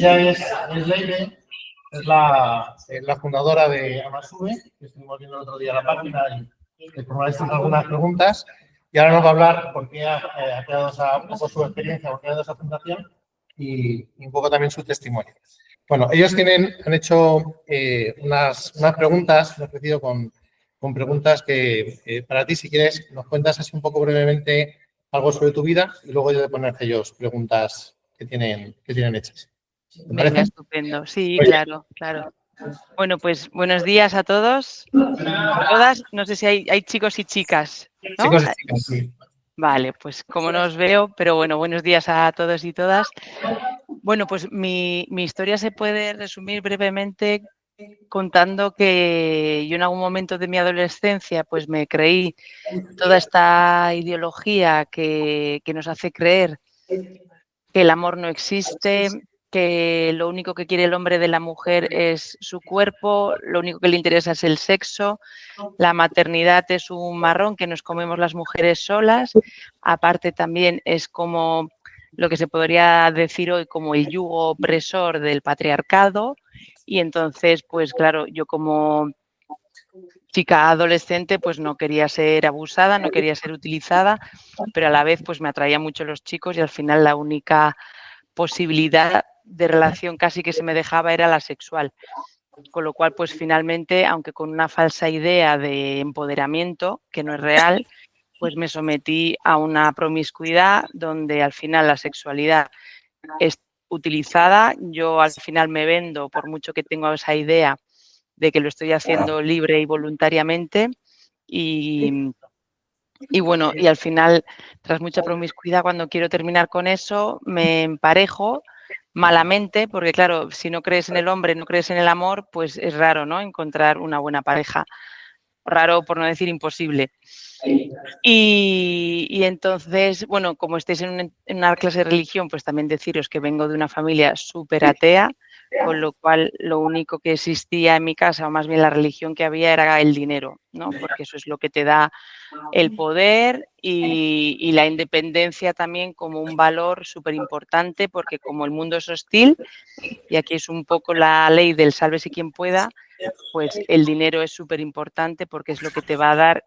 Ella es Leire, es la fundadora de Amasube, que estuvimos viendo el otro día la página y le formulaste algunas preguntas. Y ahora nos va a hablar por qué ha creado un poco su experiencia, por qué ha creado esa fundación y un poco también su testimonio. Bueno, ellos han hecho unas preguntas, me he ofrecido con preguntas que para ti, si quieres, nos cuentas así un poco brevemente algo sobre tu vida y luego yo de ponerte ellos preguntas que tienen hechas. ¿Te parece? Venga, estupendo. Sí, claro, claro. Bueno, pues buenos días a todos y todas. No sé si hay chicos y chicas, ¿no? Chicos y chicas, sí. Vale, pues como no os veo, pero bueno, buenos días a todos y todas. Bueno, pues mi historia se puede resumir brevemente contando que yo en algún momento de mi adolescencia pues me creí toda esta ideología que nos hace creer que el amor no existe, que lo único que quiere el hombre de la mujer es su cuerpo, lo único que le interesa es el sexo, la maternidad es un marrón que nos comemos las mujeres solas, aparte también es como lo que se podría decir hoy como el yugo opresor del patriarcado y entonces, pues claro, yo como chica adolescente pues no quería ser abusada, no quería ser utilizada, pero a la vez pues me atraía mucho los chicos y al final la única posibilidad de relación casi que se me dejaba era la sexual. Con lo cual, pues finalmente, aunque con una falsa idea de empoderamiento, que no es real, pues me sometí a una promiscuidad donde al final la sexualidad es utilizada. Yo al final me vendo, por mucho que tengo esa idea de que lo estoy haciendo libre y voluntariamente. Y bueno, y al final, tras mucha promiscuidad, cuando quiero terminar con eso, me emparejo malamente, porque claro, si no crees en el hombre, no crees en el amor, pues es raro, ¿no? Encontrar una buena pareja. Raro, por no decir imposible. Y entonces, bueno, como estáis en una clase de religión, pues también deciros que vengo de una familia súper atea, con lo cual lo único que existía en mi casa, o más bien la religión que había, era el dinero, ¿no? Porque eso es lo que te da el poder y la independencia también como un valor súper importante, porque como el mundo es hostil, y aquí es un poco la ley del sálvese quien pueda, pues el dinero es súper importante porque es lo que te va a dar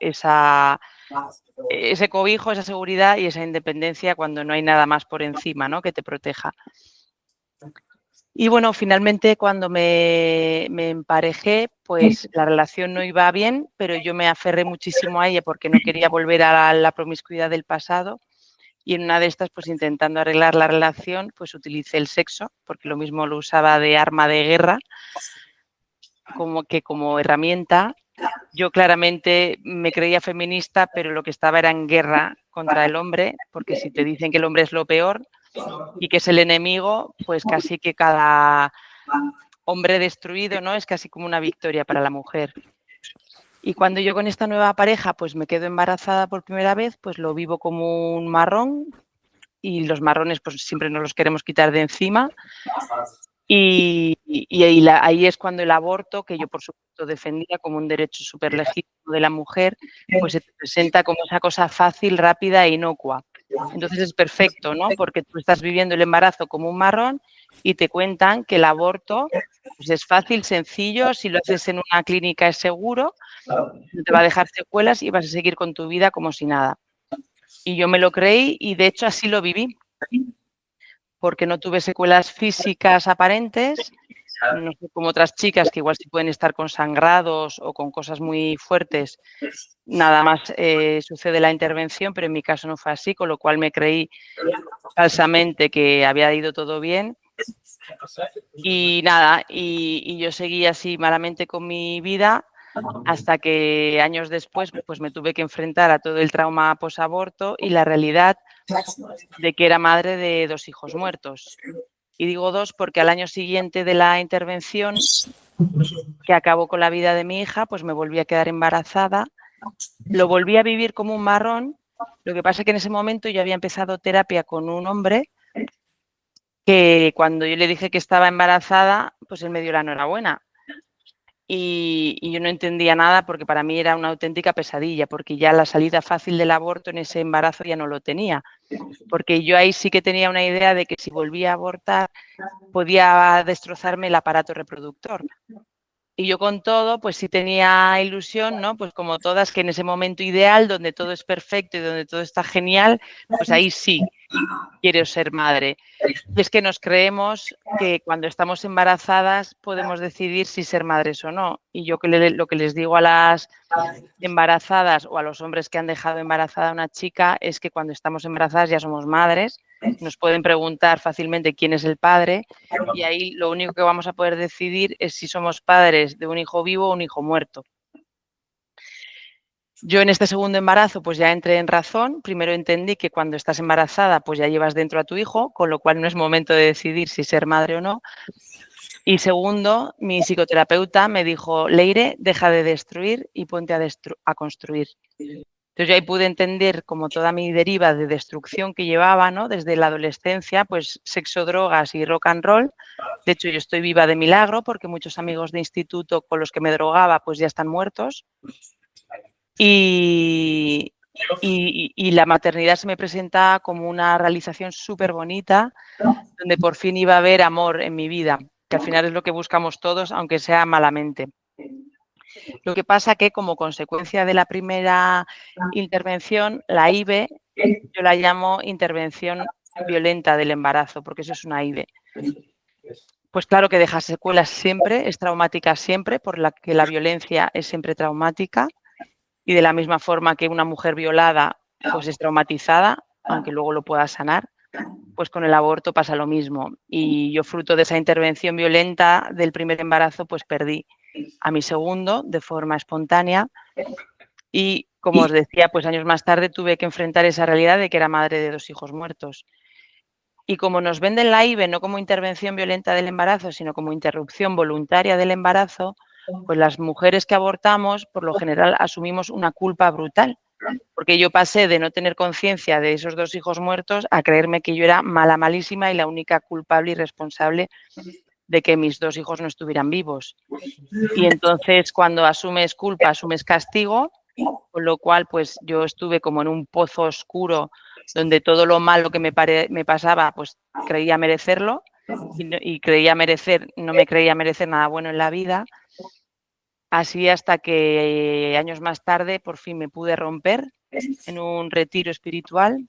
ese cobijo, esa seguridad y esa independencia cuando no hay nada más por encima, ¿no? Que te proteja. Y bueno, finalmente cuando me emparejé, pues la relación no iba bien, pero yo me aferré muchísimo a ella porque no quería volver a la promiscuidad del pasado. Y en una de estas, pues intentando arreglar la relación, pues utilicé el sexo, porque lo mismo lo usaba de arma de guerra, como herramienta. Yo claramente me creía feminista, pero lo que estaba era en guerra contra el hombre, porque si te dicen que el hombre es lo peor y que es el enemigo, pues casi que cada hombre destruido, ¿no? Es casi como una victoria para la mujer. Y cuando yo con esta nueva pareja pues me quedo embarazada por primera vez, pues lo vivo como un marrón y los marrones pues siempre nos los queremos quitar de encima. Y ahí es cuando el aborto, que yo por supuesto defendía como un derecho súper legítimo de la mujer, pues se te presenta como esa cosa fácil, rápida e inocua. Entonces es perfecto, ¿no? Porque tú estás viviendo el embarazo como un marrón y te cuentan que el aborto pues es fácil, sencillo, si lo haces en una clínica es seguro, no te va a dejar secuelas y vas a seguir con tu vida como si nada. Y yo me lo creí y de hecho así lo viví, porque no tuve secuelas físicas aparentes, no sé, como otras chicas que igual sí pueden estar con sangrados o con cosas muy fuertes, nada más sucede la intervención, pero en mi caso no fue así, con lo cual me creí falsamente que había ido todo bien. Y nada, y yo seguí así malamente con mi vida hasta que años después pues me tuve que enfrentar a todo el trauma posaborto y la realidad de que era madre de 2 hijos muertos. Y digo 2 porque al año siguiente de la intervención, que acabó con la vida de mi hija, pues me volví a quedar embarazada. Lo volví a vivir como un marrón. Lo que pasa es que en ese momento yo había empezado terapia con un hombre que cuando yo le dije que estaba embarazada, pues él me dio la enhorabuena. y yo no entendía nada porque para mí era una auténtica pesadilla, porque ya la salida fácil del aborto en ese embarazo ya no lo tenía, porque yo ahí sí que tenía una idea de que si volvía a abortar podía destrozarme el aparato reproductor. Y yo con todo, pues sí tenía ilusión, ¿no? Pues como todas, que en ese momento ideal, donde todo es perfecto y donde todo está genial, pues ahí sí quiero ser madre. Y es que nos creemos que cuando estamos embarazadas podemos decidir si ser madres o no. Y yo lo que les digo a las embarazadas o a los hombres que han dejado embarazada a una chica es que cuando estamos embarazadas ya somos madres, nos pueden preguntar fácilmente quién es el padre y ahí lo único que vamos a poder decidir es si somos padres de un hijo vivo o un hijo muerto. Yo en este segundo embarazo pues ya entré en razón, primero entendí que cuando estás embarazada pues ya llevas dentro a tu hijo, con lo cual no es momento de decidir si ser madre o no. Y segundo, mi psicoterapeuta me dijo, Leire, deja de destruir y ponte a construir. Entonces yo ahí pude entender como toda mi deriva de destrucción que llevaba, ¿no? Desde la adolescencia, pues sexo, drogas y rock and roll. De hecho, yo estoy viva de milagro porque muchos amigos de instituto con los que me drogaba pues ya están muertos. Y la maternidad se me presenta como una realización súper bonita, donde por fin iba a haber amor en mi vida, que al final es lo que buscamos todos, aunque sea malamente. Lo que pasa que como consecuencia de la primera intervención, la IVE, yo la llamo intervención violenta del embarazo, porque eso es una IVE. Pues claro que deja secuelas siempre, es traumática siempre, por la que la violencia es siempre traumática. Y de la misma forma que una mujer violada pues es traumatizada, aunque luego lo pueda sanar, pues con el aborto pasa lo mismo. Y yo, fruto de esa intervención violenta del primer embarazo, pues perdí a mi segundo de forma espontánea y, como os decía, pues años más tarde tuve que enfrentar esa realidad de que era madre de 2 hijos muertos. Y como nos venden la IVE no como intervención violenta del embarazo, sino como interrupción voluntaria del embarazo, pues las mujeres que abortamos, por lo general, asumimos una culpa brutal. Porque yo pasé de no tener conciencia de esos 2 hijos muertos a creerme que yo era mala, malísima y la única culpable y responsable de que mis 2 hijos no estuvieran vivos. Y entonces, cuando asumes culpa, asumes castigo, con lo cual, pues yo estuve como en un pozo oscuro donde todo lo malo que me pasaba, pues creía merecerlo y no me creía merecer nada bueno en la vida. Así hasta que años más tarde por fin me pude romper en un retiro espiritual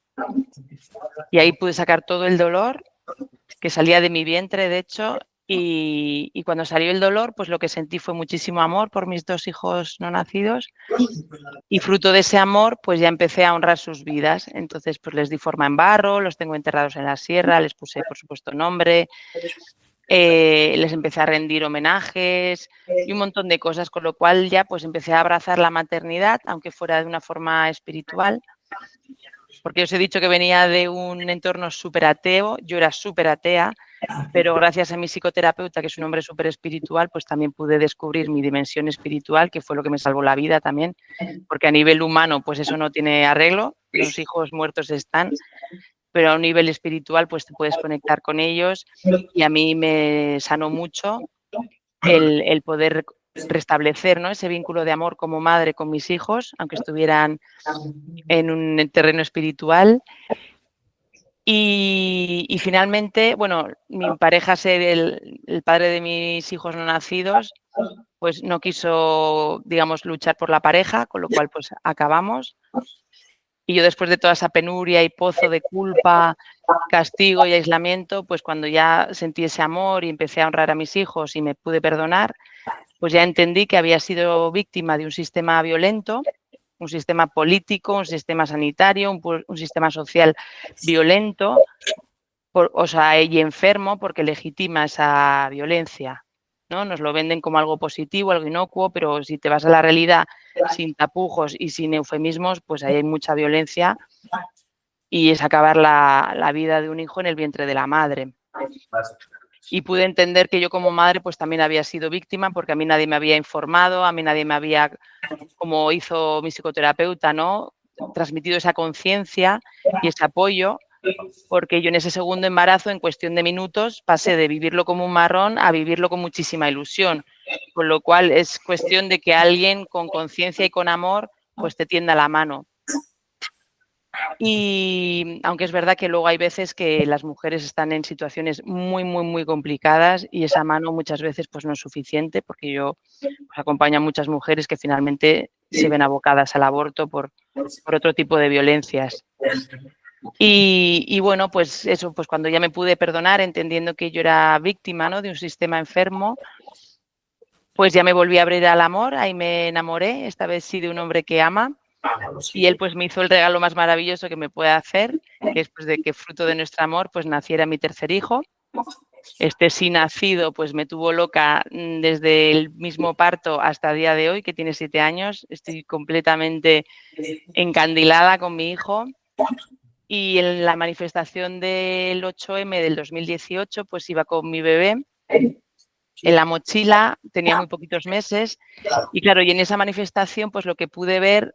y ahí pude sacar todo el dolor que salía de mi vientre, de hecho, y cuando salió el dolor, pues lo que sentí fue muchísimo amor por mis 2 hijos no nacidos y fruto de ese amor, pues ya empecé a honrar sus vidas. Entonces, pues les di forma en barro, los tengo enterrados en la sierra, les puse, por supuesto, nombre, les empecé a rendir homenajes y un montón de cosas, con lo cual ya pues empecé a abrazar la maternidad, aunque fuera de una forma espiritual. Porque os he dicho que venía de un entorno súper ateo, yo era súper atea, pero gracias a mi psicoterapeuta, que es un hombre súper espiritual, pues también pude descubrir mi dimensión espiritual, que fue lo que me salvó la vida también, porque a nivel humano, pues eso no tiene arreglo, los hijos muertos están, pero a un nivel espiritual, pues te puedes conectar con ellos y a mí me sanó mucho el poder restablecer, ¿no?, ese vínculo de amor como madre con mis hijos, aunque estuvieran en un terreno espiritual. Y finalmente, bueno, mi pareja, ser el padre de mis hijos no nacidos, pues no quiso, digamos, luchar por la pareja, con lo cual pues acabamos. Y yo, después de toda esa penuria y pozo de culpa, castigo y aislamiento, pues cuando ya sentí ese amor y empecé a honrar a mis hijos y me pude perdonar, pues ya entendí que había sido víctima de un sistema violento, un sistema político, un sistema sanitario, un sistema social violento, y enfermo, porque legitima esa violencia, ¿no? Nos lo venden como algo positivo, algo inocuo, pero si te vas a la realidad sin tapujos y sin eufemismos, pues ahí hay mucha violencia y es acabar la vida de un hijo en el vientre de la madre. Y pude entender que yo como madre pues también había sido víctima, porque a mí nadie me había informado, a mí nadie me había, como hizo mi psicoterapeuta, ¿no?, transmitido esa conciencia y ese apoyo, porque yo en ese segundo embarazo, en cuestión de minutos, pasé de vivirlo como un marrón a vivirlo con muchísima ilusión, con lo cual es cuestión de que alguien con conciencia y con amor pues te tienda la mano. Y aunque es verdad que luego hay veces que las mujeres están en situaciones muy, muy, muy complicadas y esa mano muchas veces pues no es suficiente, porque yo pues, acompaño a muchas mujeres que finalmente se ven abocadas al aborto por otro tipo de violencias. Y bueno, pues eso, pues cuando ya me pude perdonar, entendiendo que yo era víctima, ¿no?, de un sistema enfermo, pues ya me volví a abrir al amor, ahí me enamoré, esta vez sí de un hombre que ama. Y él pues me hizo el regalo más maravilloso que me puede hacer, que es pues de que fruto de nuestro amor pues naciera mi tercer hijo. Este sí nacido pues me tuvo loca desde el mismo parto hasta el día de hoy, que tiene 7 años. Estoy completamente encandilada con mi hijo. Y en la manifestación del 8M del 2018 pues iba con mi bebé en la mochila, tenía muy poquitos meses y claro, y en esa manifestación pues lo que pude ver,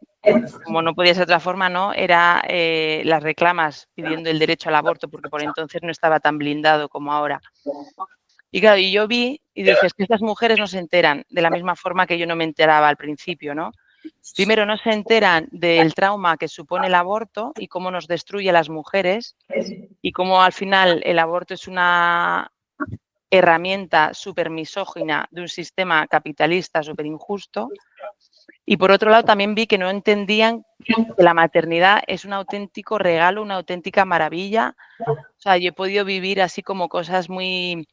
como no podía ser de otra forma, ¿no?, era las reclamas pidiendo el derecho al aborto, porque por entonces no estaba tan blindado como ahora. Y claro, y yo vi y dije, es que estas mujeres no se enteran de la misma forma que yo no me enteraba al principio, ¿no? Primero, no se enteran del trauma que supone el aborto y cómo nos destruye a las mujeres y cómo al final el aborto es una herramienta súper misógina de un sistema capitalista súper injusto. Y por otro lado también vi que no entendían que la maternidad es un auténtico regalo, una auténtica maravilla. O sea, yo he podido vivir así como cosas muy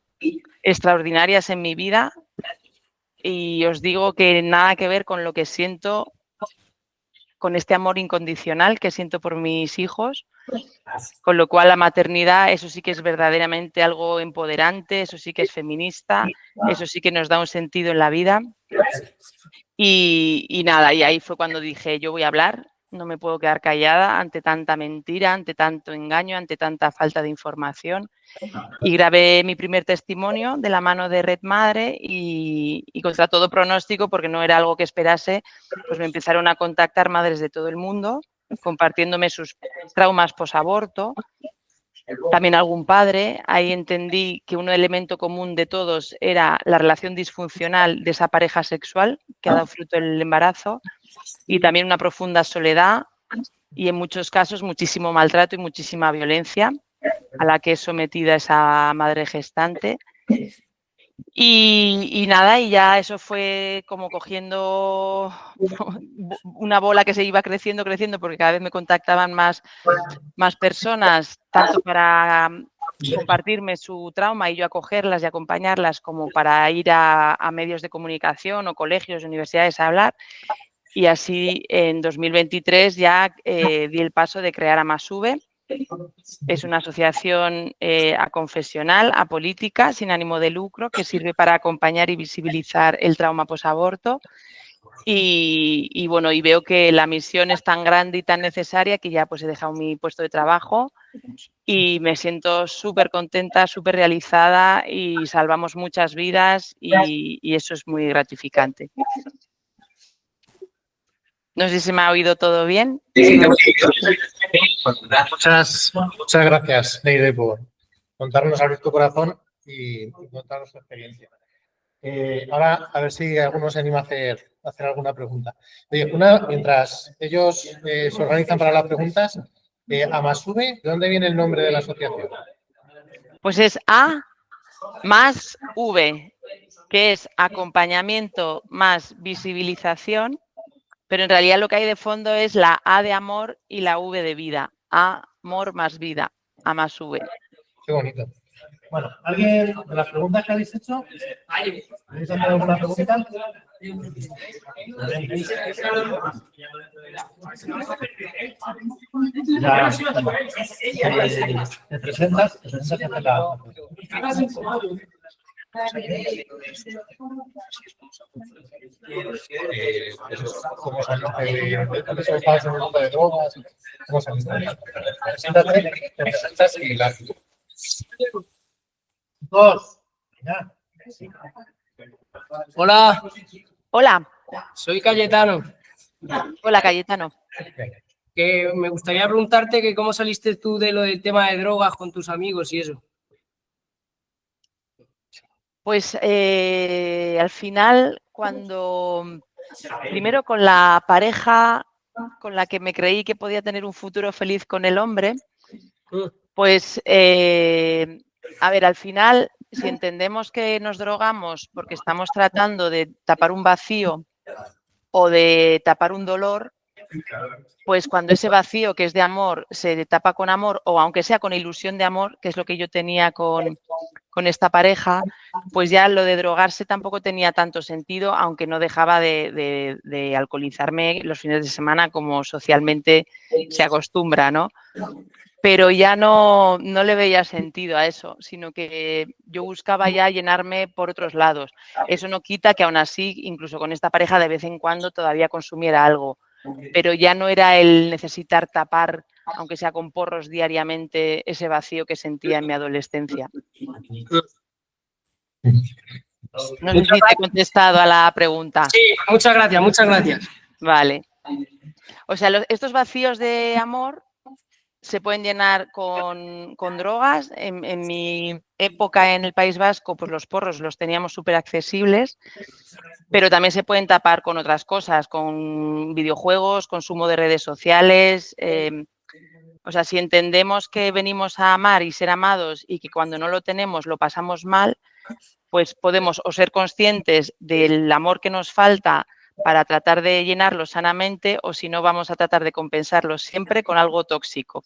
extraordinarias en mi vida y os digo que nada que ver con lo que siento, con este amor incondicional que siento por mis hijos. Con lo cual la maternidad, eso sí que es verdaderamente algo empoderante, eso sí que es feminista, eso sí que nos da un sentido en la vida. Y nada, y ahí fue cuando dije, yo voy a hablar, no me puedo quedar callada ante tanta mentira, ante tanto engaño, ante tanta falta de información. Y grabé mi primer testimonio de la mano de Red Madre y contra todo pronóstico, porque no era algo que esperase, pues me empezaron a contactar madres de todo el mundo compartiéndome sus traumas posaborto, también algún padre. Ahí entendí que un elemento común de todos era la relación disfuncional de esa pareja sexual que ha dado fruto el embarazo y también una profunda soledad y en muchos casos muchísimo maltrato y muchísima violencia a la que es sometida esa madre gestante. Y nada, y ya eso fue como cogiendo una bola que se iba creciendo, porque cada vez me contactaban más personas, tanto para compartirme su trauma y yo acogerlas y acompañarlas, como para ir a medios de comunicación o colegios, universidades a hablar. Y así en 2023 ya di el paso de crear Amasube. Es una asociación aconfesional, apolítica, sin ánimo de lucro, que sirve para acompañar y visibilizar el trauma posaborto. Y bueno, y veo que la misión es tan grande y tan necesaria que ya pues he dejado mi puesto de trabajo y me siento súper contenta, súper realizada y salvamos muchas vidas y eso es muy gratificante. No sé si se me ha oído todo bien. Muchas gracias, Neide, por contarnos, abrir tu corazón y contarnos tu experiencia. Ahora, a ver si alguno se anima a hacer alguna pregunta. Oye, mientras ellos se organizan para las preguntas, Amasube, ¿de dónde viene el nombre de la asociación? Pues es A más V, que es acompañamiento más visibilización, pero en realidad lo que hay de fondo es la A de amor y la V de vida. Amor más vida, A más V. Qué bonito. Bueno, ¿alguien de las preguntas que habéis hecho? ¿Habéis hecho alguna pregunta? Ya, te presentas ante la... ¿Cómo se estabas en el mundo de drogas? ¿Cómo se preséntate, te presentas y la... Dos. Ya. Hola, Hola. soy Cayetano. Hola, Cayetano. Que me gustaría preguntarte que cómo saliste tú de lo del tema de drogas con tus amigos y eso. Pues al final, primero con la pareja con la que me creí que podía tener un futuro feliz con el hombre, pues, a ver, al final, si entendemos que nos drogamos porque estamos tratando de tapar un vacío o de tapar un dolor, pues cuando ese vacío que es de amor se tapa con amor o aunque sea con ilusión de amor, que es lo que yo tenía con esta pareja, pues ya lo de drogarse tampoco tenía tanto sentido, aunque no dejaba de alcoholizarme los fines de semana como socialmente se acostumbra, ¿no? Pero ya no le veía sentido a eso, sino que yo buscaba ya llenarme por otros lados. Eso no quita que aún así, incluso con esta pareja, de vez en cuando todavía consumiera algo, pero ya no era el necesitar tapar, aunque sea con porros diariamente, ese vacío que sentía en mi adolescencia. No sé si te he contestado a la pregunta. Sí, muchas gracias, muchas gracias. Vale. O sea, estos vacíos de amor se pueden llenar con drogas. En mi época en el País Vasco, pues los porros los teníamos súper accesibles, pero también se pueden tapar con otras cosas, con videojuegos, consumo de redes sociales. O sea, si entendemos que venimos a amar y ser amados y que cuando no lo tenemos lo pasamos mal, pues podemos o ser conscientes del amor que nos falta para tratar de llenarlo sanamente, o si no, vamos a tratar de compensarlo siempre con algo tóxico.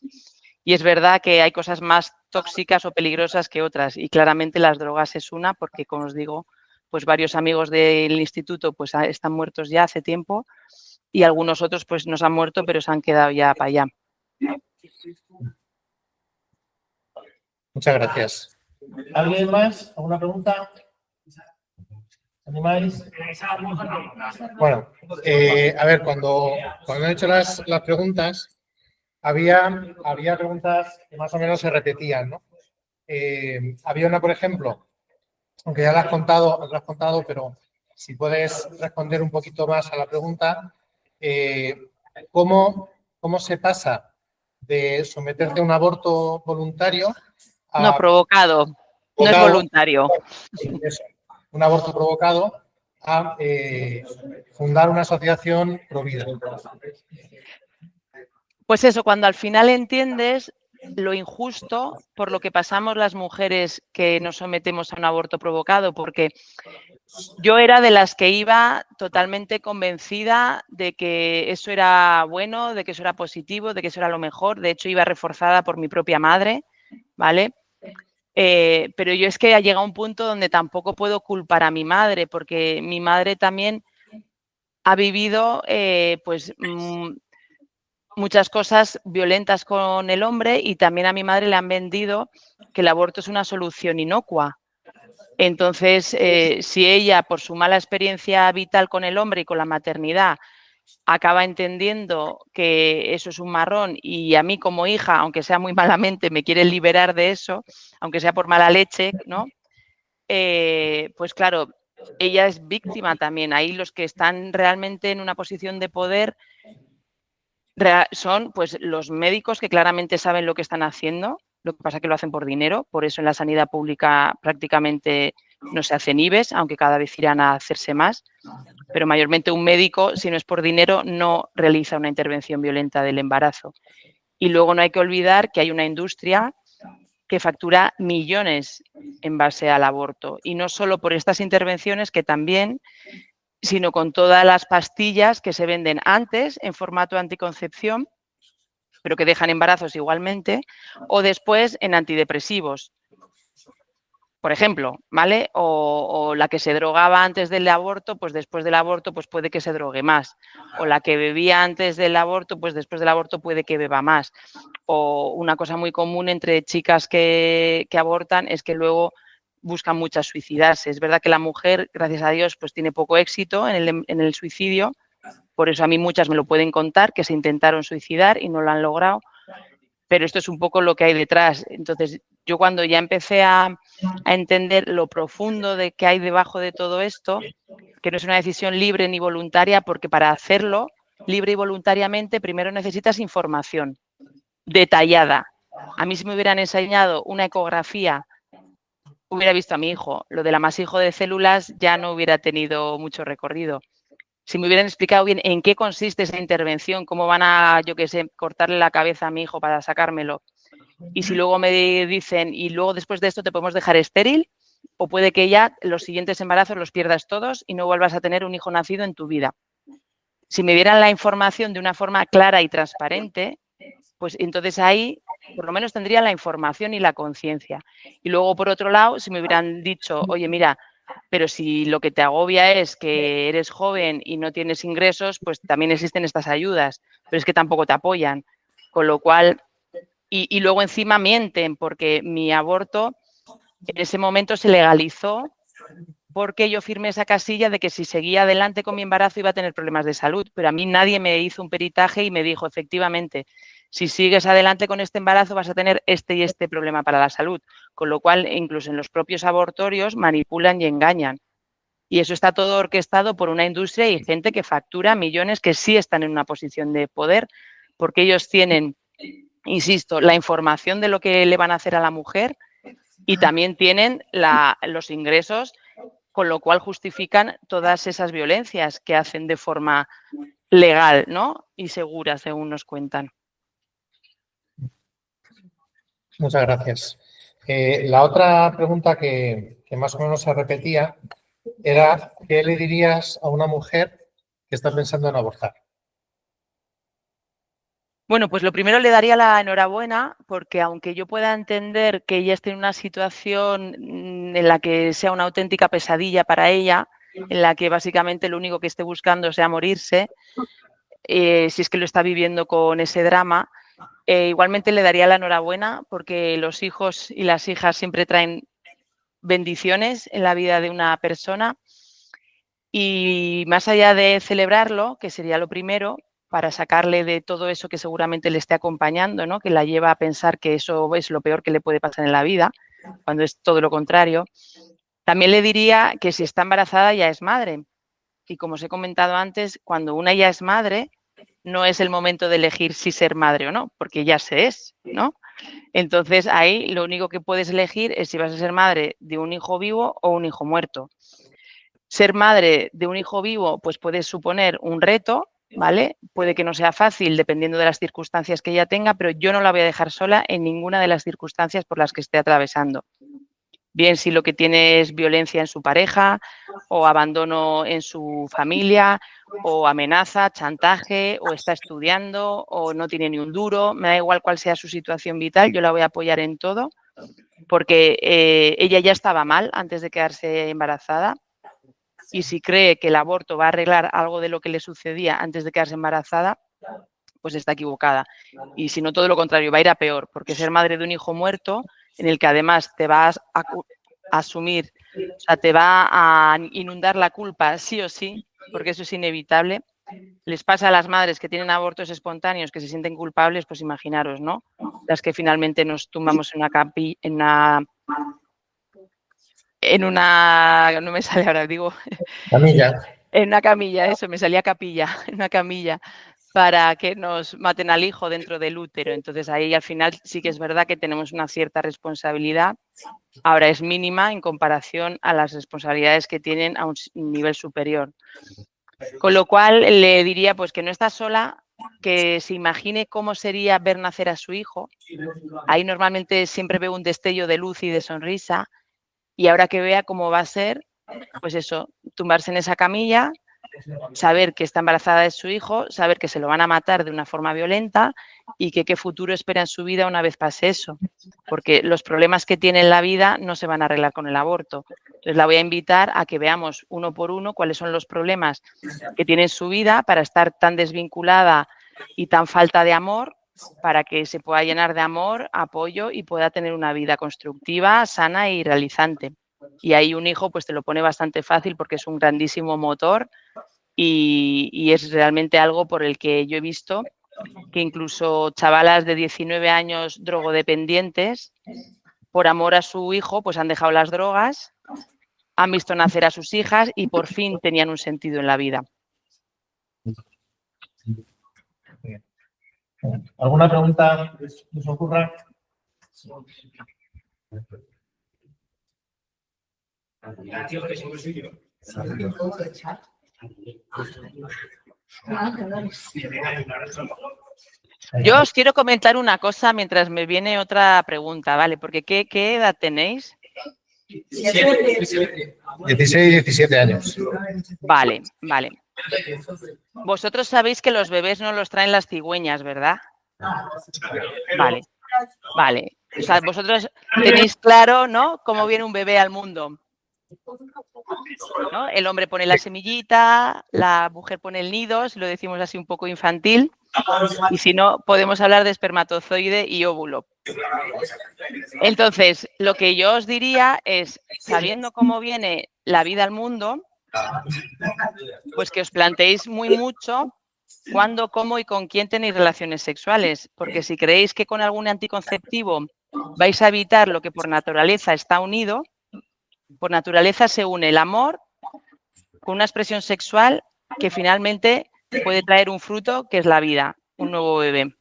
Y es verdad que hay cosas más tóxicas o peligrosas que otras, y claramente las drogas es una, porque, como os digo, pues varios amigos del instituto pues están muertos ya hace tiempo y algunos otros pues nos han muerto, pero se han quedado ya para allá. Muchas gracias. ¿Alguien más? ¿Alguna pregunta? ¿Animáis? Bueno, a ver, cuando he hecho las preguntas, había preguntas que más o menos se repetían, ¿no? Había una, por ejemplo, aunque ya la has contado, pero si puedes responder un poquito más a la pregunta, ¿cómo se pasa de someterte a un aborto voluntario a No, provocado, no es voluntario. Un aborto provocado a fundar una asociación pro vida? Pues eso, cuando al final entiendes lo injusto por lo que pasamos las mujeres que nos sometemos a un aborto provocado, porque yo era de las que iba totalmente convencida de que eso era bueno, de que eso era positivo, de que eso era lo mejor. De hecho, iba reforzada por mi propia madre, ¿vale? Pero yo es que ha llegado un punto donde tampoco puedo culpar a mi madre, porque mi madre también ha vivido muchas cosas violentas con el hombre, y también a mi madre le han vendido que el aborto es una solución inocua. Entonces, si ella, por su mala experiencia vital con el hombre y con la maternidad, acaba entendiendo que eso es un marrón, y a mí como hija, aunque sea muy malamente, me quiere liberar de eso, aunque sea por mala leche, ¿no? Pues claro, ella es víctima también. Ahí los que están realmente en una posición de poder son pues los médicos, que claramente saben lo que están haciendo. Lo que pasa es que lo hacen por dinero, por eso en la sanidad pública prácticamente no se hacen IVEs, aunque cada vez irán a hacerse más. Pero mayormente un médico, si no es por dinero, no realiza una intervención violenta del embarazo. Y luego no hay que olvidar que hay una industria que factura millones en base al aborto. Y no solo por estas intervenciones, que también, sino con todas las pastillas que se venden antes en formato anticoncepción, pero que dejan embarazos igualmente, o después en antidepresivos, por ejemplo, ¿vale? O la que se drogaba antes del aborto, pues después del aborto pues puede que se drogue más. O la que bebía antes del aborto, pues después del aborto puede que beba más. O una cosa muy común entre chicas que abortan es que luego buscan muchas suicidarse. Es verdad que la mujer, gracias a Dios, pues tiene poco éxito en el suicidio. Por eso a mí muchas me lo pueden contar, que se intentaron suicidar y no lo han logrado. Pero esto es un poco lo que hay detrás. Entonces, yo cuando ya empecé a entender lo profundo de que hay debajo de todo esto, que no es una decisión libre ni voluntaria, porque para hacerlo libre y voluntariamente primero necesitas información detallada. A mí, si me hubieran enseñado una ecografía hubiera visto a mi hijo. Lo del amasijo de células ya no hubiera tenido mucho recorrido. Si me hubieran explicado bien en qué consiste esa intervención, cómo van a, yo qué sé, cortarle la cabeza a mi hijo para sacármelo, y si luego me dicen, y luego después de esto te podemos dejar estéril, o puede que ya los siguientes embarazos los pierdas todos y no vuelvas a tener un hijo nacido en tu vida. Si me dieran la información de una forma clara y transparente, pues entonces ahí por lo menos tendría la información y la conciencia. Y luego, por otro lado, si me hubieran dicho, oye, mira, pero si lo que te agobia es que eres joven y no tienes ingresos, pues también existen estas ayudas, pero es que tampoco te apoyan. Con lo cual, y luego encima mienten, porque mi aborto en ese momento se legalizó porque yo firmé esa casilla de que si seguía adelante con mi embarazo iba a tener problemas de salud, pero a mí nadie me hizo un peritaje y me dijo, efectivamente, si sigues adelante con este embarazo vas a tener este y este problema para la salud, con lo cual incluso en los propios abortorios manipulan y engañan. Y eso está todo orquestado por una industria y gente que factura millones que sí están en una posición de poder, porque ellos tienen, insisto, la información de lo que le van a hacer a la mujer y también tienen los ingresos, con lo cual justifican todas esas violencias que hacen de forma legal, ¿no? Y segura, según nos cuentan. Muchas gracias. La otra pregunta que más o menos se repetía era, ¿qué le dirías a una mujer que está pensando en abortar? Bueno, pues lo primero le daría la enhorabuena porque aunque yo pueda entender que ella esté en una situación en la que sea una auténtica pesadilla para ella, en la que básicamente lo único que esté buscando sea morirse, si es que lo está viviendo con ese drama, igualmente le daría la enhorabuena porque los hijos y las hijas siempre traen bendiciones en la vida de una persona y más allá de celebrarlo, que sería lo primero, para sacarle de todo eso que seguramente le esté acompañando, ¿no? Que la lleva a pensar que eso es lo peor que le puede pasar en la vida, cuando es todo lo contrario. También le diría que si está embarazada ya es madre. Y como os he comentado antes, cuando una ya es madre, no es el momento de elegir si ser madre o no, porque ya se es, ¿no? Entonces ahí lo único que puedes elegir es si vas a ser madre de un hijo vivo o un hijo muerto. Ser madre de un hijo vivo pues puede suponer un reto, ¿vale? Puede que no sea fácil dependiendo de las circunstancias que ella tenga, pero yo no la voy a dejar sola en ninguna de las circunstancias por las que esté atravesando. Bien si lo que tiene es violencia en su pareja o abandono en su familia o amenaza, chantaje o está estudiando o no tiene ni un duro, me da igual cuál sea su situación vital, yo la voy a apoyar en todo porque ella ya estaba mal antes de quedarse embarazada y si cree que el aborto va a arreglar algo de lo que le sucedía antes de quedarse embarazada, pues está equivocada. Y si no, todo lo contrario, va a ir a peor, porque ser madre de un hijo muerto, en el que además te vas a asumir, o sea, te va a inundar la culpa sí o sí, porque eso es inevitable. Les pasa a las madres que tienen abortos espontáneos que se sienten culpables, pues imaginaros, ¿no? Las que finalmente nos tumbamos no me sale ahora, digo, Camilla. en una camilla, eso, me salía capilla, en una camilla, para que nos maten al hijo dentro del útero. Entonces ahí al final sí que es verdad que tenemos una cierta responsabilidad. Ahora es mínima en comparación a las responsabilidades que tienen a un nivel superior. Con lo cual le diría pues que no está sola, que se imagine cómo sería ver nacer a su hijo. Ahí normalmente siempre veo un destello de luz y de sonrisa y ahora que vea cómo va a ser, pues eso, tumbarse en esa camilla, saber que está embarazada de su hijo, saber que se lo van a matar de una forma violenta y que qué futuro espera en su vida una vez pase eso. Porque los problemas que tiene en la vida no se van a arreglar con el aborto. Entonces la voy a invitar a que veamos uno por uno cuáles son los problemas que tiene en su vida para estar tan desvinculada y tan falta de amor, para que se pueda llenar de amor, apoyo y pueda tener una vida constructiva, sana y realizante. Y ahí un hijo pues te lo pone bastante fácil porque es un grandísimo motor y es realmente algo por el que yo he visto que incluso chavalas de 19 años drogodependientes, por amor a su hijo, pues han dejado las drogas, han visto nacer a sus hijas y por fin tenían un sentido en la vida. ¿Alguna pregunta que os ocurra? Yo os quiero comentar una cosa mientras me viene otra pregunta, ¿vale? Porque ¿qué edad tenéis? 16, 17 años. Vale. Vosotros sabéis que los bebés no los traen las cigüeñas, ¿verdad? Vale. O sea, vosotros tenéis claro, ¿no?, cómo viene un bebé al mundo, ¿no? El hombre pone la semillita, la mujer pone el nido, si lo decimos así un poco infantil, y si no, podemos hablar de espermatozoide y óvulo. Entonces, lo que yo os diría es, sabiendo cómo viene la vida al mundo, pues que os planteéis mucho cuándo, cómo y con quién tenéis relaciones sexuales, porque si creéis que con algún anticonceptivo vais a evitar lo que por naturaleza está unido, por naturaleza se une el amor con una expresión sexual que finalmente puede traer un fruto que es la vida, un nuevo bebé.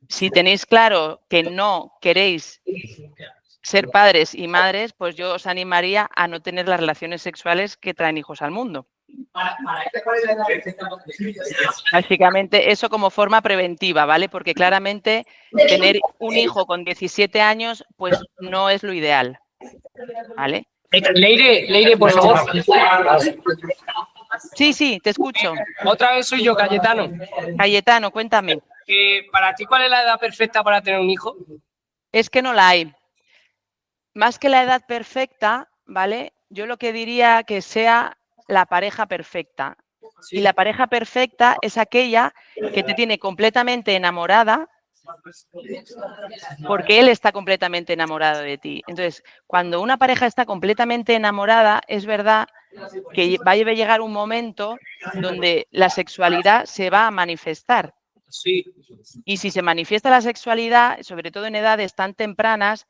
Si tenéis claro que no queréis ser padres y madres, pues yo os animaría a no tener las relaciones sexuales que traen hijos al mundo. Básicamente eso como forma preventiva, ¿vale? Porque claramente tener un hijo con 17 años pues no es lo ideal, ¿vale? Leire, por favor. Sí, te escucho. Otra vez soy yo, Cayetano. Cayetano, cuéntame. Para ti, ¿cuál es la edad perfecta para tener un hijo? Es que no la hay. Más que la edad perfecta, ¿vale? Yo lo que diría que sea la pareja perfecta. Sí. Y la pareja perfecta es aquella que te tiene completamente enamorada porque él está completamente enamorado de ti. Entonces, cuando una pareja está completamente enamorada, es verdad que va a llegar un momento donde la sexualidad se va a manifestar. Sí. Y si se manifiesta la sexualidad, sobre todo en edades tan tempranas,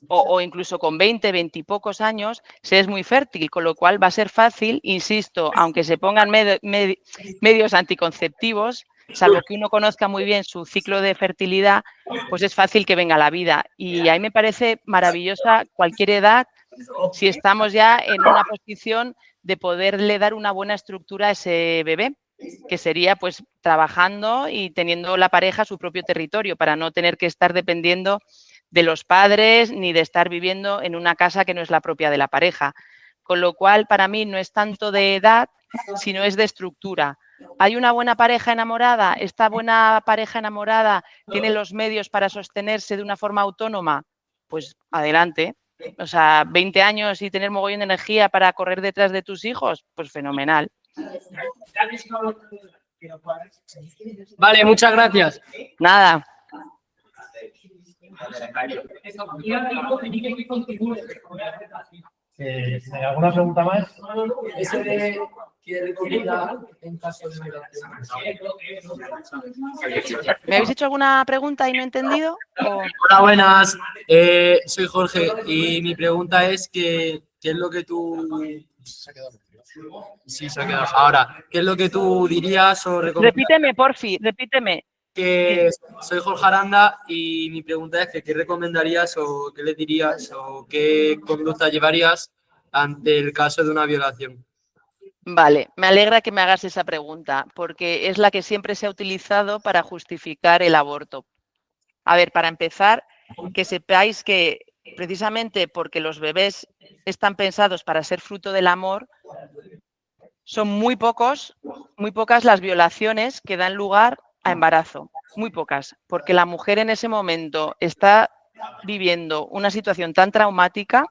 o incluso con 20 y pocos años, se es muy fértil, con lo cual va a ser fácil, insisto, aunque se pongan medios anticonceptivos, salvo que uno conozca muy bien su ciclo de fertilidad, pues es fácil que venga la vida. Y a mí me parece maravillosa cualquier edad si estamos ya en una posición de poderle dar una buena estructura a ese bebé, que sería pues trabajando y teniendo la pareja su propio territorio para no tener que estar dependiendo de los padres ni de estar viviendo en una casa que no es la propia de la pareja. Con lo cual, para mí no es tanto de edad, sino es de estructura. ¿Hay una buena pareja enamorada? ¿Esta buena pareja enamorada tiene los medios para sostenerse de una forma autónoma? Pues adelante. O sea, 20 años y tener mogollón de energía para correr detrás de tus hijos, pues fenomenal. Vale, muchas gracias. Nada. ¿Alguna pregunta más? ¿Me habéis hecho alguna pregunta y no he entendido? Hola, buenas. Soy Jorge y mi pregunta es ¿qué es lo que tú... Sí, se ha quedado. Ahora, ¿qué es lo que tú dirías o recomendarías? Repíteme, porfi, repíteme. Que soy Jorge Aranda y mi pregunta es que ¿qué recomendarías o qué le dirías o qué conducta llevarías ante el caso de una violación? Vale, me alegra que me hagas esa pregunta porque es la que siempre se ha utilizado para justificar el aborto. A ver, para empezar, que sepáis que precisamente porque los bebés están pensados para ser fruto del amor, son muy pocas las violaciones que dan lugar a embarazo, muy pocas, porque la mujer en ese momento está viviendo una situación tan traumática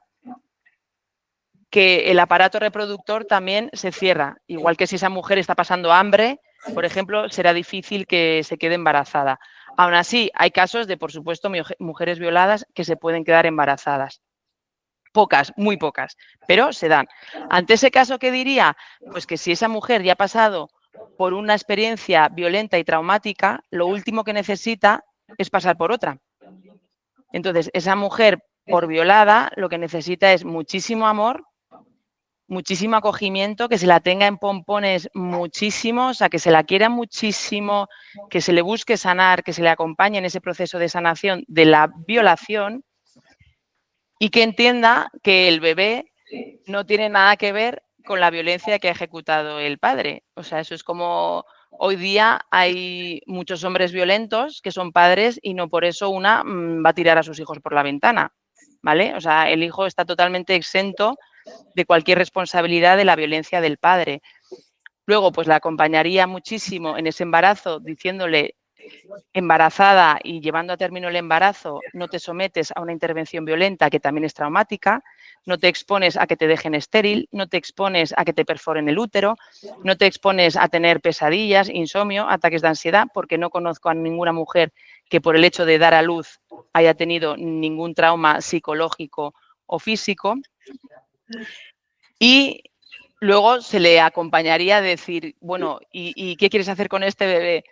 que el aparato reproductor también se cierra, igual que si esa mujer está pasando hambre, por ejemplo, será difícil que se quede embarazada. Aún así, hay casos de, por supuesto, mujeres violadas que se pueden quedar embarazadas. Pocas, muy pocas, pero se dan. Ante ese caso, ¿qué diría? Pues que si esa mujer ya ha pasado por una experiencia violenta y traumática, lo último que necesita es pasar por otra. Entonces, esa mujer por violada lo que necesita es muchísimo amor, muchísimo acogimiento, que se la tenga en pompones muchísimo, o sea, que se la quiera muchísimo, que se le busque sanar, que se le acompañe en ese proceso de sanación de la violación y que entienda que el bebé no tiene nada que ver con la violencia que ha ejecutado el padre. O sea, eso es como hoy día hay muchos hombres violentos que son padres y no por eso una va a tirar a sus hijos por la ventana, ¿vale? O sea, el hijo está totalmente exento de cualquier responsabilidad de la violencia del padre. Luego, pues la acompañaría muchísimo en ese embarazo diciéndole, embarazada y llevando a término el embarazo, no te sometes a una intervención violenta que también es traumática, no te expones a que te dejen estéril, no te expones a que te perforen el útero, no te expones a tener pesadillas, insomnio, ataques de ansiedad, porque no conozco a ninguna mujer que por el hecho de dar a luz haya tenido ningún trauma psicológico o físico. Y luego se le acompañaría a decir, bueno, ¿y qué quieres hacer con este bebé?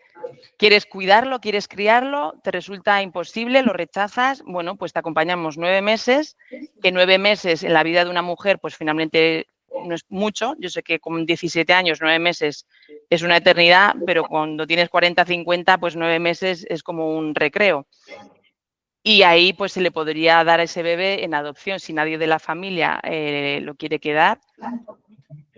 ¿Quieres cuidarlo? ¿Quieres criarlo? ¿Te resulta imposible? ¿Lo rechazas? Bueno, pues te acompañamos 9 meses, que 9 meses en la vida de una mujer, pues finalmente no es mucho. Yo sé que con 17 años, 9 meses es una eternidad, pero cuando tienes 40, 50, pues 9 meses es como un recreo. Y ahí pues se le podría dar a ese bebé en adopción si nadie de la familia lo quiere quedar.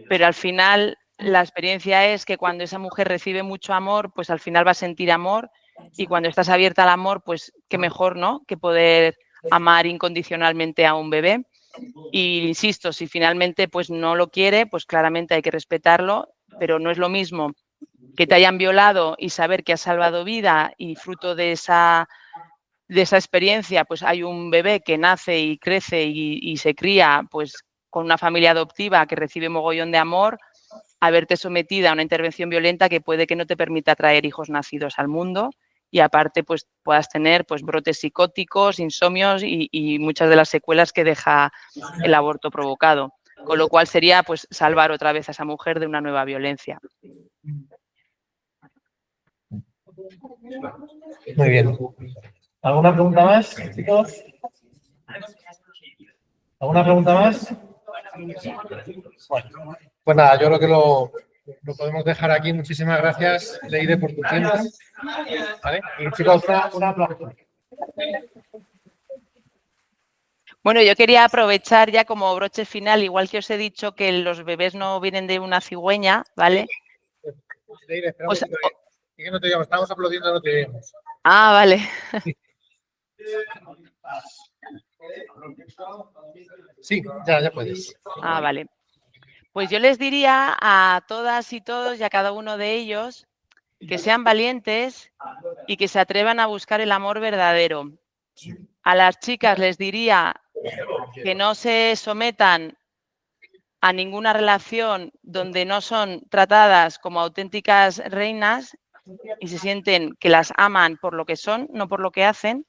Pero al final la experiencia es que cuando esa mujer recibe mucho amor, pues al final va a sentir amor, y cuando estás abierta al amor, pues qué mejor, ¿no?, que poder amar incondicionalmente a un bebé. Y insisto, si finalmente pues no lo quiere, pues claramente hay que respetarlo, pero no es lo mismo que te hayan violado y saber que has salvado vida y fruto de esa experiencia pues hay un bebé que nace y crece y se cría pues con una familia adoptiva que recibe mogollón de amor, a verte sometida a una intervención violenta que puede que no te permita traer hijos nacidos al mundo, y aparte pues puedas tener pues brotes psicóticos, insomnios y muchas de las secuelas que deja el aborto provocado. Con lo cual sería pues salvar otra vez a esa mujer de una nueva violencia. Muy bien. ¿Alguna pregunta más, chicos? ¿Alguna pregunta más? Bueno, pues nada, yo creo que lo podemos dejar aquí. Muchísimas gracias, Leire, por tu tiempo. ¿Vale? Y chicos, un aplauso. Bueno, yo quería aprovechar ya como broche final, igual que os he dicho que los bebés no vienen de una cigüeña, ¿vale? Leire, espera un momento, es que no te oíamos, estamos aplaudiendo, no te oímos. Ah, vale. Sí, ya puedes. Ah, vale. Pues yo les diría a todas y todos y a cada uno de ellos que sean valientes y que se atrevan a buscar el amor verdadero. A las chicas les diría que no se sometan a ninguna relación donde no son tratadas como auténticas reinas y se sienten que las aman por lo que son, no por lo que hacen.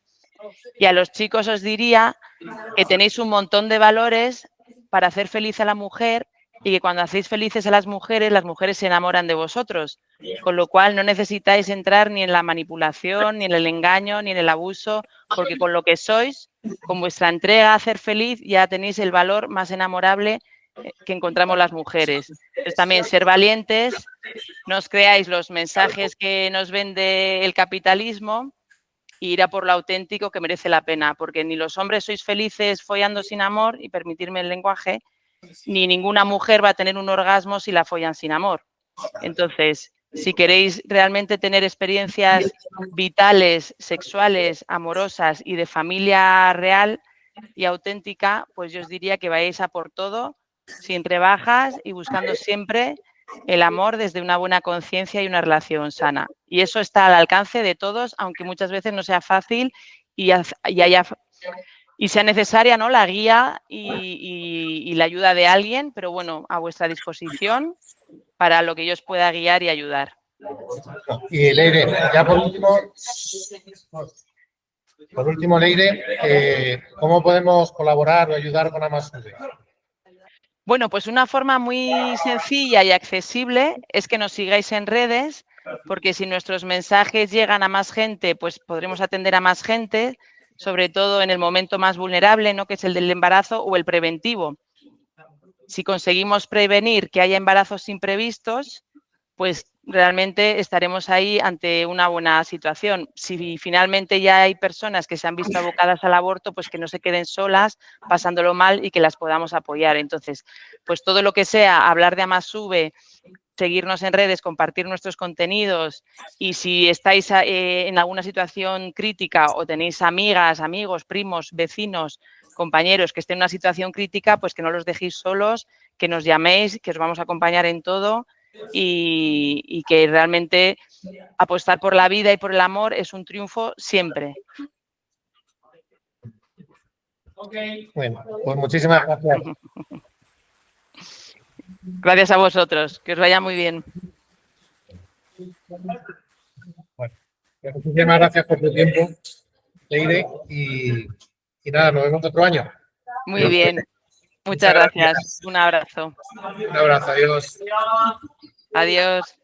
Y a los chicos os diría que tenéis un montón de valores para hacer feliz a la mujer y que cuando hacéis felices a las mujeres se enamoran de vosotros. Con lo cual no necesitáis entrar ni en la manipulación, ni en el engaño, ni en el abuso, porque con lo que sois, con vuestra entrega a hacer feliz, ya tenéis el valor más enamorable que encontramos las mujeres. Entonces también ser valientes, no os creáis los mensajes que nos vende el capitalismo, e ir a por lo auténtico que merece la pena, porque ni los hombres sois felices follando sin amor, y permitirme el lenguaje, ni ninguna mujer va a tener un orgasmo si la follan sin amor. Entonces, si queréis realmente tener experiencias vitales, sexuales, amorosas y de familia real y auténtica, pues yo os diría que vayáis a por todo, sin rebajas y buscando siempre el amor desde una buena conciencia y una relación sana. Y eso está al alcance de todos, aunque muchas veces no sea fácil y sea necesaria, ¿no?, la guía y la ayuda de alguien, pero bueno, a vuestra disposición para lo que yo os pueda guiar y ayudar. Y Leire, ya por último, Leire, ¿cómo podemos colaborar o ayudar con Amasube? Bueno, pues una forma muy sencilla y accesible es que nos sigáis en redes, porque si nuestros mensajes llegan a más gente, pues podremos atender a más gente, sobre todo en el momento más vulnerable, ¿no?, que es el del embarazo o el preventivo. Si conseguimos prevenir que haya embarazos imprevistos, pues realmente estaremos ahí ante una buena situación. Si finalmente ya hay personas que se han visto abocadas al aborto, pues que no se queden solas, pasándolo mal y que las podamos apoyar. Entonces, pues todo lo que sea hablar de Amasube, seguirnos en redes, compartir nuestros contenidos y si estáis en alguna situación crítica o tenéis amigas, amigos, primos, vecinos, compañeros que estén en una situación crítica, pues que no los dejéis solos, que nos llaméis, que os vamos a acompañar en todo y que realmente apostar por la vida y por el amor es un triunfo siempre. Bueno, pues muchísimas gracias. Gracias a vosotros, que os vaya muy bien. Bueno, pues muchísimas gracias por tu tiempo, Leire, y nada, nos vemos otro año. Muy bien. Muchas gracias. Un abrazo. Un abrazo, adiós. Adiós.